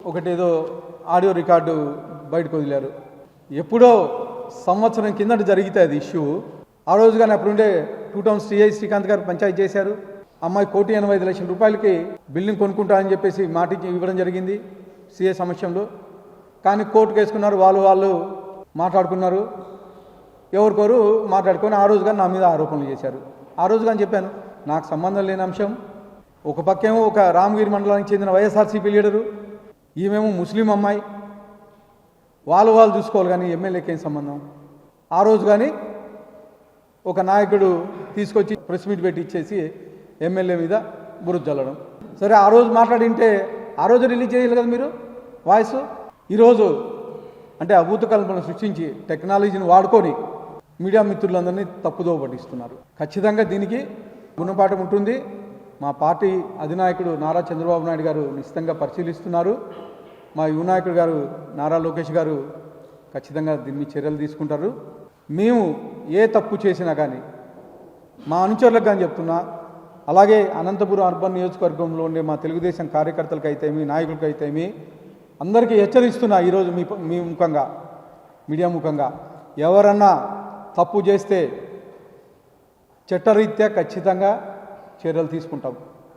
ఒకటేదో audio record బయటకు వదిలారు. ఎప్పుడో సంవత్సరం కిందట జరిగితే అది ఇష్యూ. ఆ రోజు కానీ అప్పుడుండే 2 టౌన్స్ సిఐ శ్రీకాంత్ గారు పంచాయతీ చేశారు. అమ్మాయి 1,85,00,000 రూపాయలకి బిల్డింగ్ కొనుక్కుంటా అని చెప్పేసి మాట ఇవ్వడం జరిగింది సిఐ సమక్షంలో. కానీ కోర్టుకు వేసుకున్నారు, వాళ్ళు మాట్లాడుకున్నారు, ఎవరికొరు మాట్లాడుకొని ఆ రోజు కానీ నా మీద ఆరోపణలు చేశారు. ఆ రోజు కానీ చెప్పాను, నాకు సంబంధం లేని అంశం. ఒక పక్కేమో ఒక రామగిరి మండలానికి చెందిన వైఎస్ఆర్సీపీ లీడరు, ఈమెమో ముస్లిం అమ్మాయి, వాళ్ళు చూసుకోవాలి కానీ ఎమ్మెల్యేకి ఏం సంబంధం. ఆ రోజు కానీ ఒక నాయకుడు తీసుకొచ్చి ప్రెస్ మీట్ పెట్టి ఇచ్చేసి ఎమ్మెల్యే మీద బురద చల్లడం. సరే ఆ రోజు మాట్లాడింటే ఆ రోజు రిలీజ్ చేయాలి కదా మీరు వాయిస్. ఈరోజు అంటే అభూత కల్పన సృష్టించి టెక్నాలజీని వాడుకొని మీడియా మిత్రులందరినీ తప్పుదోవ పట్టిస్తున్నారు. ఖచ్చితంగా దీనికి గుణపాఠం ఉంటుంది. మా పార్టీ అధినాయకుడు నారా చంద్రబాబు నాయుడు గారు నిశ్చితంగా పరిశీలిస్తున్నారు. మా యువ నాయకుడు గారు నారా లోకేష్ గారు ఖచ్చితంగా దీన్ని చర్యలు తీసుకుంటారు. మేము ఏ తప్పు చేసినా కానీ మా అనుచరులకు కానీ చెప్తున్నా, అలాగే అనంతపురం అర్బన్ నియోజకవర్గంలో ఉండే మా తెలుగుదేశం కార్యకర్తలకు అయితేమి, నాయకులకు అయితేమి అందరికీ హెచ్చరిస్తున్నా ఈరోజు మీ ముఖంగా, మీడియా ముఖంగా, ఎవరన్నా తప్పు చేస్తే చట్టరీత్యా ఖచ్చితంగా చర్యలు తీసుకుంటాం.